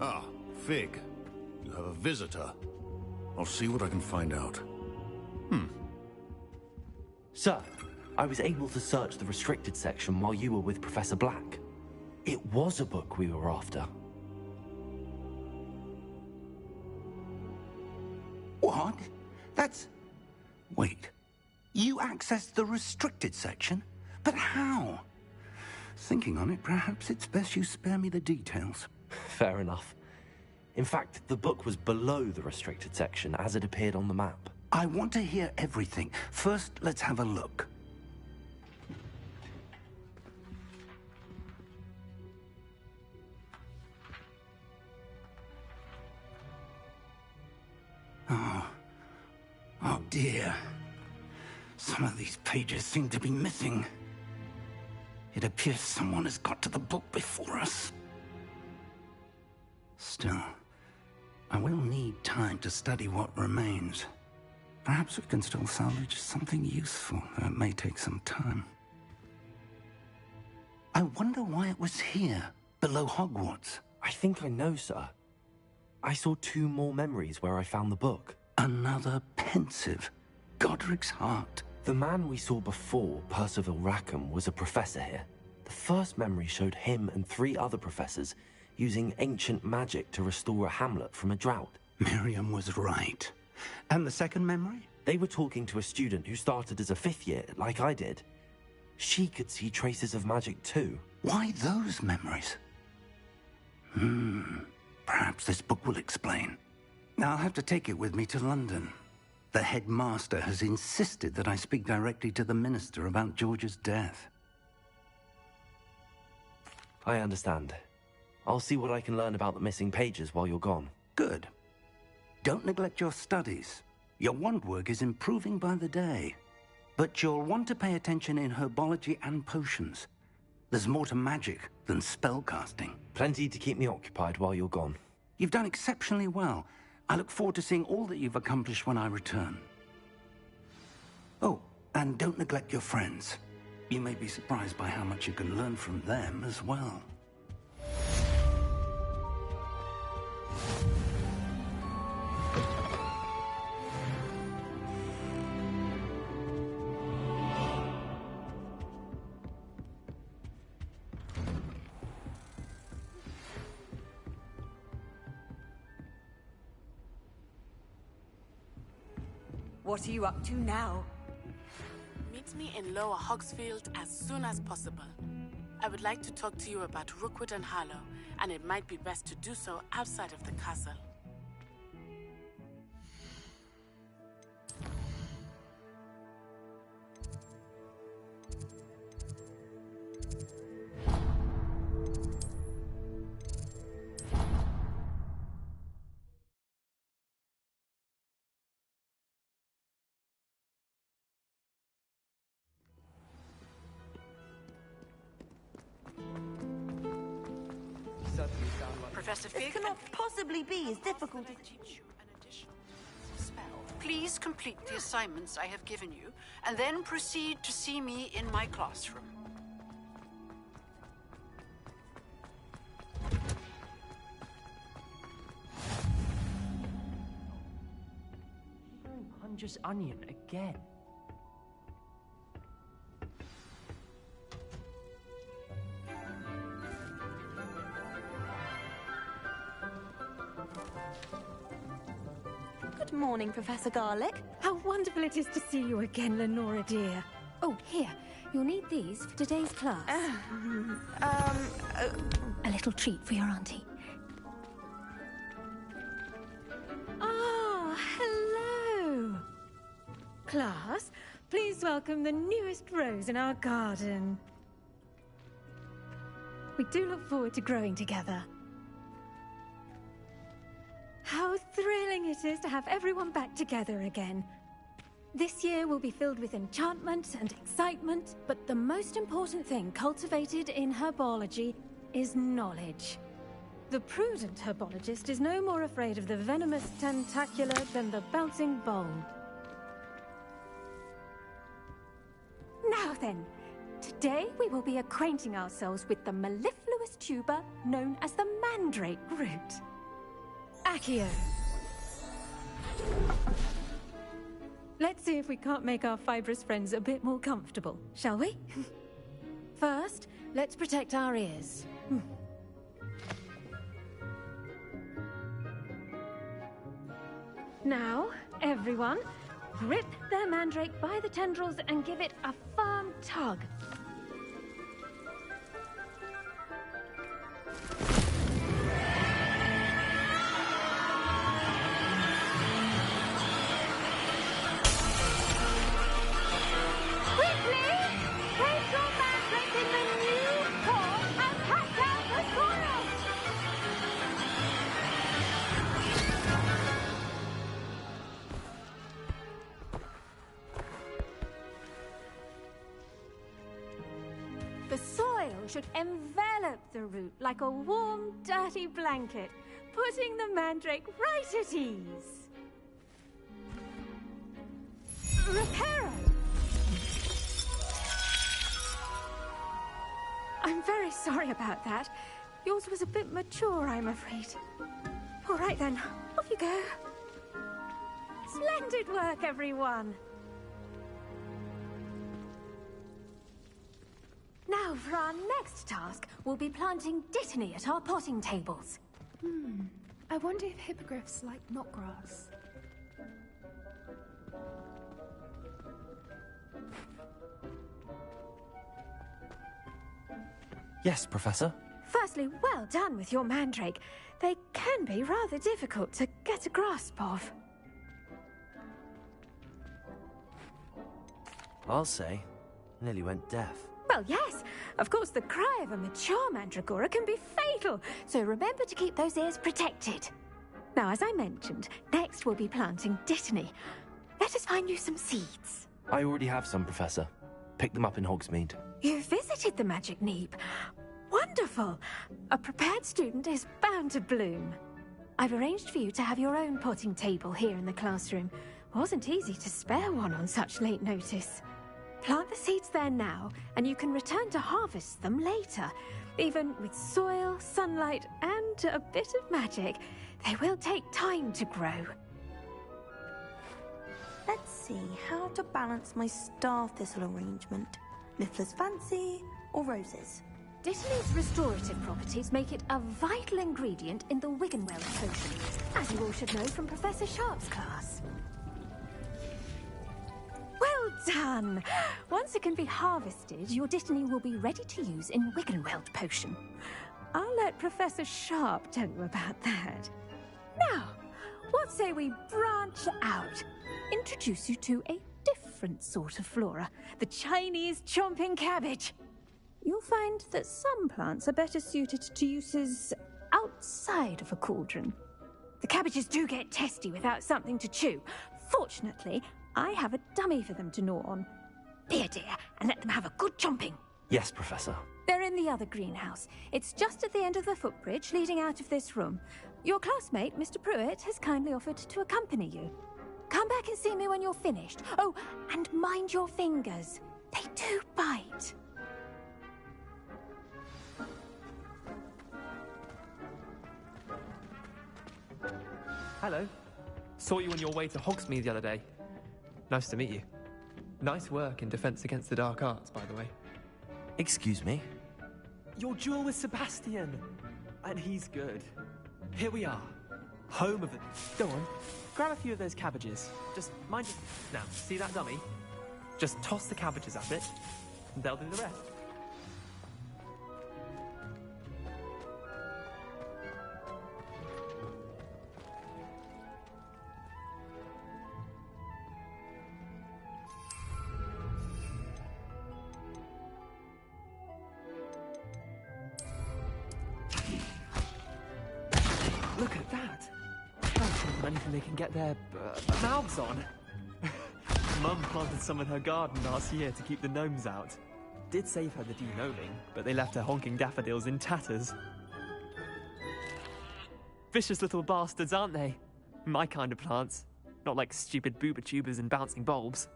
Ah, Fig. You have a visitor. I'll see what I can find out. Sir, I was able to search the restricted section while you were with Professor Black. It was a book we were after. What? That's... Wait. You accessed the restricted section? But how? Thinking on it, perhaps it's best you spare me the details. Fair enough. In fact, the book was below the restricted section as it appeared on the map. I want to hear everything. First, let's have a look. dear. Some of these pages seem to be missing. It appears someone has got to the book before us. Still, I will need time to study what remains. Perhaps we can still salvage something useful, though it may take some time. I wonder why it was here, below Hogwarts. I think I know, sir. I saw 2 more memories where I found the book. Another pensive. Godric's heart. The man we saw before, Percival Rackham, was a professor here. The first memory showed him and 3 other professors using ancient magic to restore a hamlet from a drought. Miriam was right. And the second memory? They were talking to a student who started as a 5th year, like I did. She could see traces of magic too. Why those memories? Perhaps this book will explain. Now I'll have to take it with me to London. The headmaster has insisted that I speak directly to the minister about George's death. I understand. I'll see what I can learn about the missing pages while you're gone. Good. Don't neglect your studies. Your wand work is improving by the day. But you'll want to pay attention in herbology and potions. There's more to magic than spellcasting. Plenty to keep me occupied while you're gone. You've done exceptionally well. I look forward to seeing all that you've accomplished when I return. Oh, and don't neglect your friends. You may be surprised by how much you can learn from them as well. What are you up to now? Meet me in Lower Hogsfield as soon as possible. I would like to talk to you about Rookwood and Harlow, and it might be best to do so outside of the castle. Professor This Fig, cannot possibly be as difficult as... please complete the assignments I have given you, and then proceed to see me in my classroom. Hunter's onion again. Good morning, Professor Garlick. How wonderful it is to see you again, Lenora dear. Oh, here. You'll need these for today's class. A little treat for your auntie. Ah, hello. Class, please welcome the newest rose in our garden. We do look forward to growing together. How thrilling it is to have everyone back together again. This year will be filled with enchantment and excitement, but the most important thing cultivated in herbology is knowledge. The prudent herbologist is no more afraid of the venomous tentacula than the bouncing bulb. Now then, today we will be acquainting ourselves with the mellifluous tuber known as the mandrake root. Accio. Let's see if we can't make our fibrous friends a bit more comfortable, shall we? First, let's protect our ears. Now, everyone, grip their mandrake by the tendrils and give it a firm tug. The soil should envelop the root like a warm, dirty blanket, putting the mandrake right at ease. Reparo! I'm very sorry about that. Yours was a bit mature, I'm afraid. All right then, off you go. Splendid work, everyone! Now, for our next task, we'll be planting dittany at our potting tables. I wonder if hippogriffs like knotgrass. Yes, Professor? Firstly, well done with your mandrake. They can be rather difficult to get a grasp of. I'll say. Nearly went deaf. Well, yes. Of course, the cry of a mature mandragora can be fatal, so remember to keep those ears protected. Now, as I mentioned, next we'll be planting dittany. Let us find you some seeds. I already have some, Professor. Picked them up in Hogsmeade. You visited the Magic Neep. Wonderful! A prepared student is bound to bloom. I've arranged for you to have your own potting table here in the classroom. Wasn't easy to spare one on such late notice. Plant the seeds there now, and you can return to harvest them later. Even with soil, sunlight, and a bit of magic, they will take time to grow. Let's see how to balance my star thistle arrangement. Miffler's Fancy or roses? Dittany's restorative properties make it a vital ingredient in the Wiggenweld potion, as you all should know from Professor Sharp's class. Well done! Once it can be harvested, your dittany will be ready to use in Wiggenweld potion. I'll let Professor Sharp tell you about that. Now, what say we branch out? Introduce you to a different sort of flora, the Chinese chomping cabbage. You'll find that some plants are better suited to uses outside of a cauldron. The cabbages do get testy without something to chew. Fortunately, I have a dummy for them to gnaw on. Here, dear, and let them have a good chomping. Yes, Professor. They're in the other greenhouse. It's just at the end of the footbridge leading out of this room. Your classmate, Mr. Pruitt, has kindly offered to accompany you. Come back and see me when you're finished. Oh, and mind your fingers. They do bite. Hello. Saw you on your way to Hogsmeade the other day. Nice to meet you. Nice work in Defense Against the Dark Arts, by the way. Excuse me? Your duel with Sebastian. And he's good. Here we are. Home of the... Go on. Grab a few of those cabbages. Just mind your... Now, see that dummy? Just toss the cabbages at it, and they'll do the rest. Look at that! Anything they can get their mouths on. Mum planted some in her garden last year to keep the gnomes out. Did save her the de-gnoming, but they left her honking daffodils in tatters. Vicious little bastards, aren't they? My kind of plants. Not like stupid booba tubers and bouncing bulbs.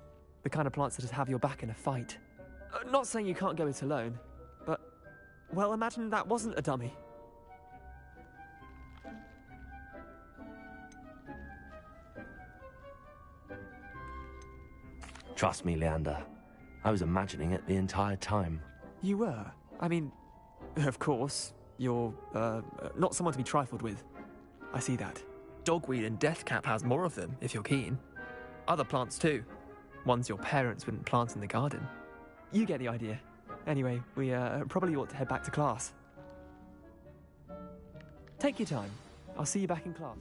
The kind of plants that just have your back in a fight. Not saying you can't go it alone, but... Well, imagine that wasn't a dummy. Trust me, Leander. I was imagining it the entire time. You were? I mean, of course, you're, not someone to be trifled with. I see that. Dogweed and Deathcap has more of them, if you're keen. Other plants too. Ones your parents wouldn't plant in the garden. You get the idea. Anyway, we, probably ought to head back to class. Take your time. I'll see you back in class.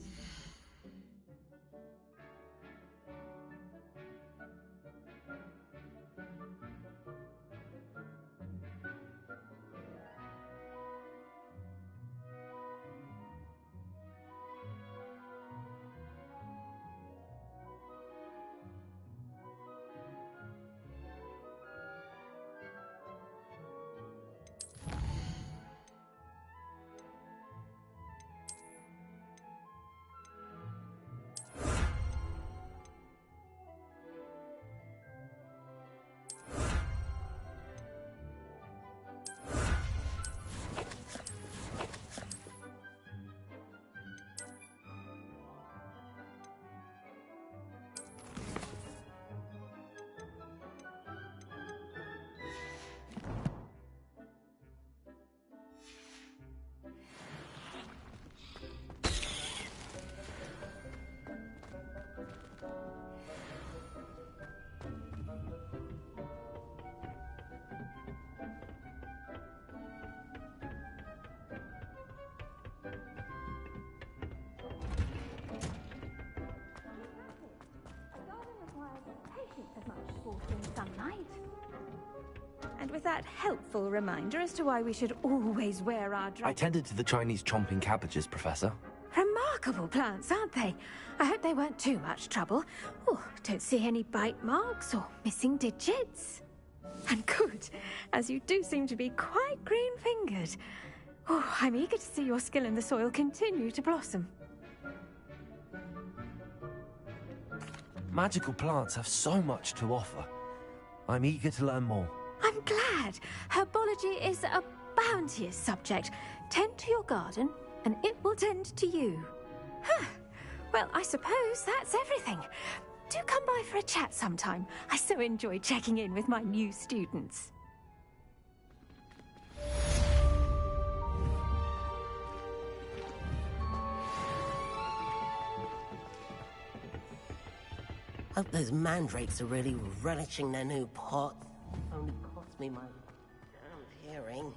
with that helpful reminder as to why we should always wear our I tended to the Chinese chomping cabbages, Professor. Remarkable plants, aren't they? I hope they weren't too much trouble. Oh, don't see any bite marks or missing digits. And good, as you do seem to be quite green-fingered. Oh, I'm eager to see your skill in the soil continue to blossom. Magical plants have so much to offer. I'm eager to learn more. I'm glad. Herbology is a bounteous subject. Tend to your garden, and it will tend to you. Huh. Well, I suppose that's everything. Do come by for a chat sometime. I so enjoy checking in with my new students. Hope those mandrakes are really relishing their new pot. Only cost me my damned hearing.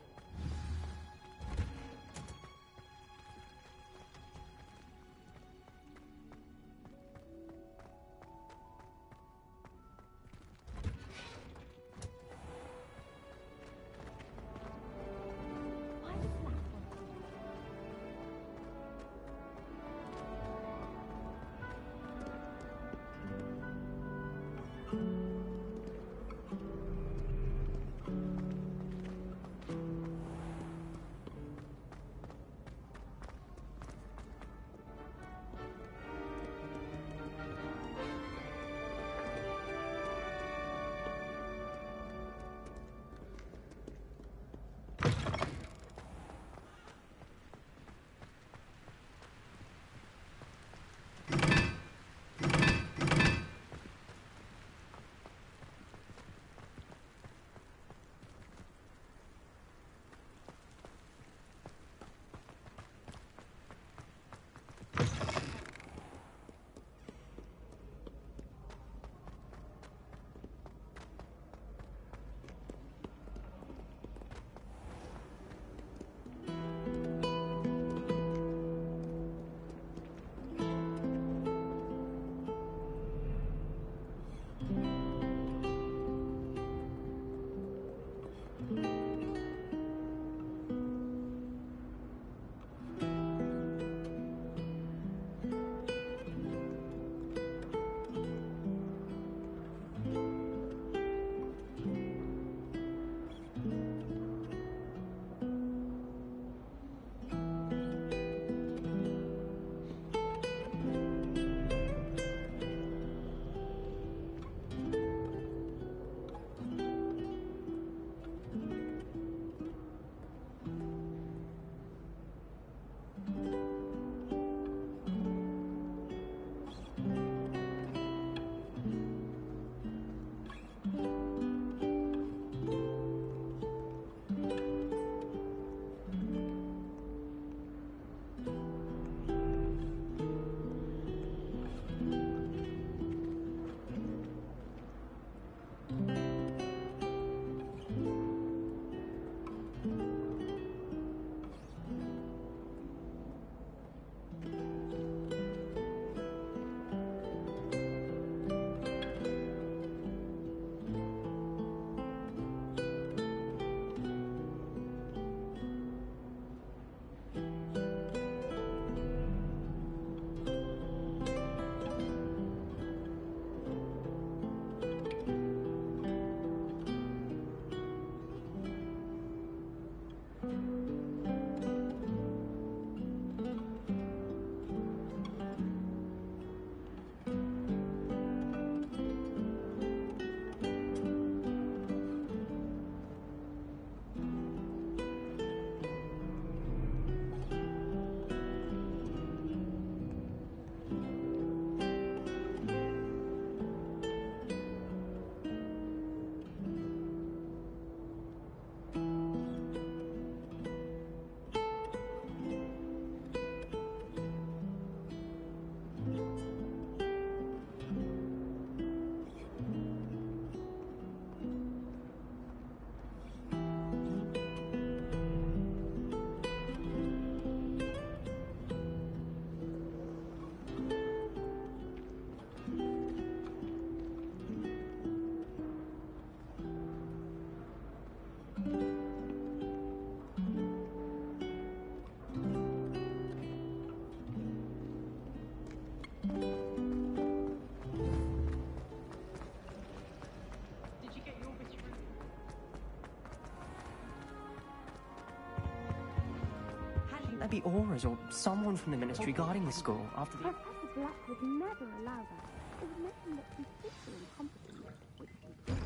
Shouldn't there be auras or someone from the Ministry guarding the school after the... Professor Black would never allow that. It would make him look completely incompetent, which he did.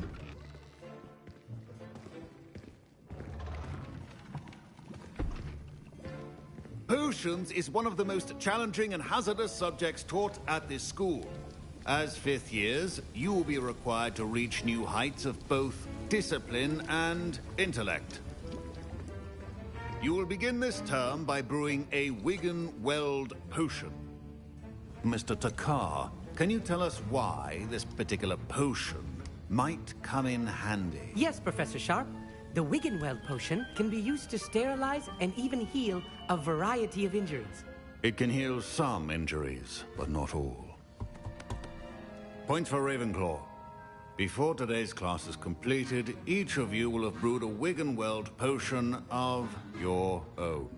Potions is one of the most challenging and hazardous subjects taught at this school. As fifth years, you will be required to reach new heights of both discipline and intellect. You will begin this term by brewing a Wiggenweld potion. Mr. Takar, can you tell us why this particular potion might come in handy? Yes, Professor Sharp. The Wiggenweld potion can be used to sterilize and even heal a variety of injuries. It can heal some injuries, but not all. Points for Ravenclaw. Before today's class is completed, each of you will have brewed a Wiggenweld potion of your own.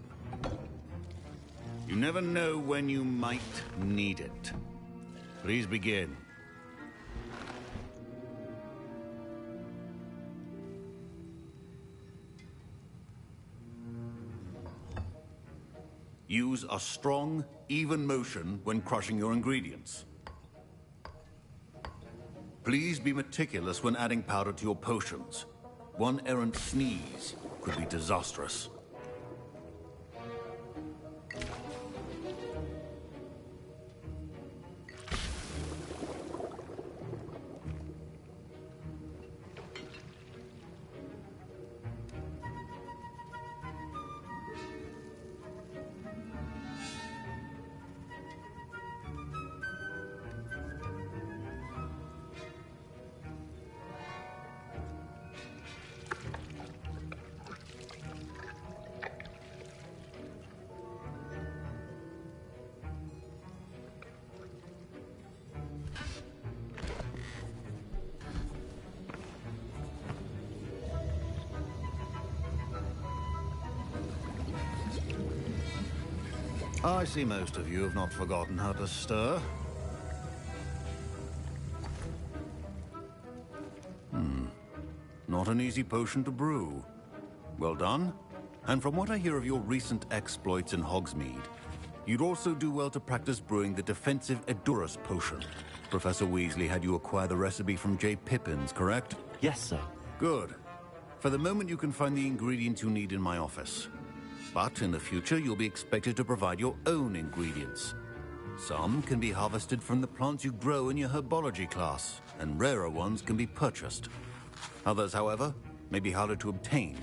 You never know when you might need it. Please begin. Use a strong, even motion when crushing your ingredients. Please be meticulous when adding powder to your potions. One errant sneeze could be disastrous. I see most of you have not forgotten how to stir. Not an easy potion to brew. Well done. And from what I hear of your recent exploits in Hogsmeade, you'd also do well to practice brewing the defensive Edurus potion. Professor Weasley had you acquire the recipe from J. Pippins, correct? Yes, sir. Good. For the moment, you can find the ingredients you need in my office. But in the future, you'll be expected to provide your own ingredients. Some can be harvested from the plants you grow in your herbology class, and rarer ones can be purchased. Others, however, may be harder to obtain,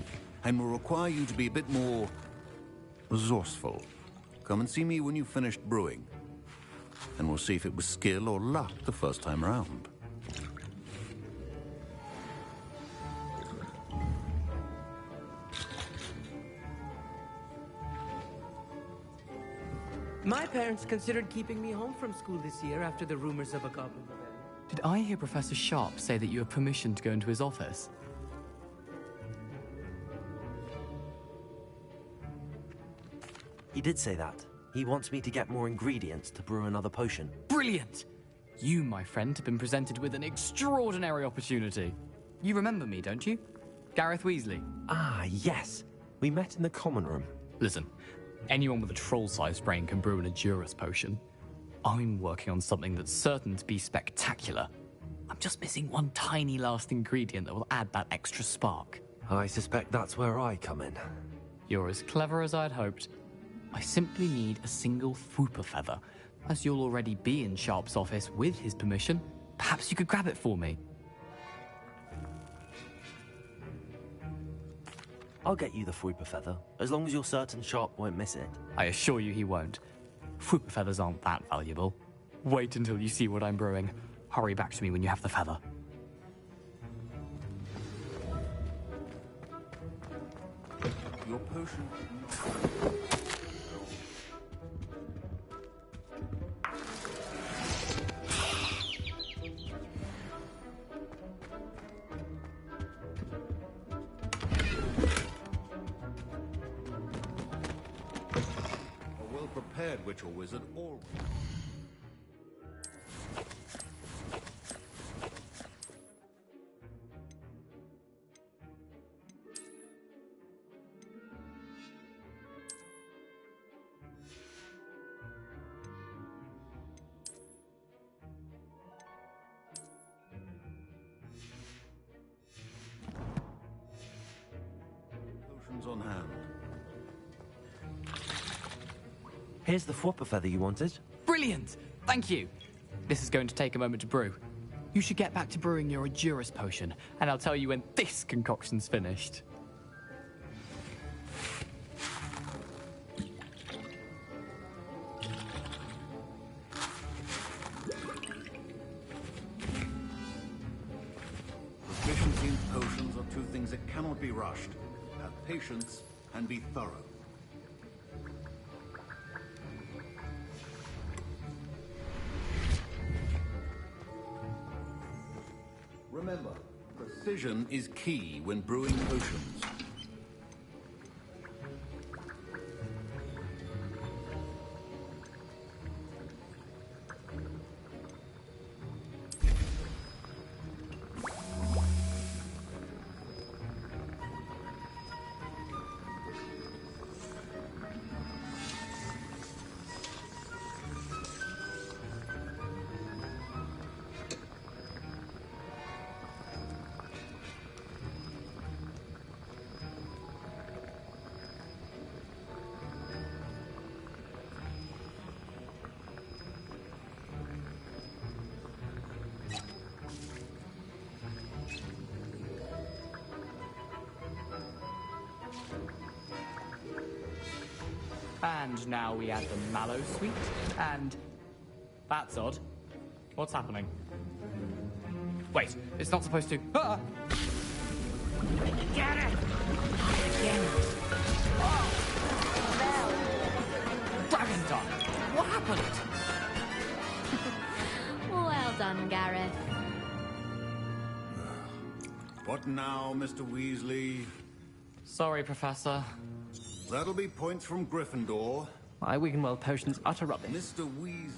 and will require you to be a bit more resourceful. Come and see me when you've finished brewing, and we'll see if it was skill or luck the first time around. My parents considered keeping me home from school this year after the rumors of a goblin rebellion. Did I hear Professor Sharp say that you have permission to go into his office? He did say that. He wants me to get more ingredients to brew another potion. Brilliant! You, my friend, have been presented with an extraordinary opportunity. You remember me, don't you? Gareth Weasley. Ah, yes. We met in the common room. Listen, anyone with a troll-sized brain can brew an Edurus potion. I'm working on something that's certain to be spectacular. I'm just missing one tiny last ingredient that will add that extra spark. I suspect that's where I come in. You're as clever as I'd hoped. I simply need a single Fwooper feather. As you'll already be in Sharp's office with his permission, perhaps you could grab it for me. I'll get you the Fwooper feather, as long as you're certain Sharp won't miss it. I assure you he won't. Fwooper feathers aren't that valuable. Wait until you see what I'm brewing. Hurry back to me when you have the feather. Your potion... prepared witch or wizard always. hand. Here's the Fwopper feather you wanted. Brilliant! Thank you! This is going to take a moment to brew. You should get back to brewing your Adurus potion, and I'll tell you when this concoction's finished. Proficiency in potions are two things that cannot be rushed. Have patience and be thorough. Remember, precision is key when brewing potions. And now we add the mallow sweet, and... That's odd. What's happening? Wait, it's not supposed to... Ah! Get it! Again. Dragon Dog! What happened? Well done, Gareth. What now, Mr. Weasley? Sorry, Professor. That'll be points from Gryffindor. My Wiggenweld potion's utter rubbish. Mr. Weasley...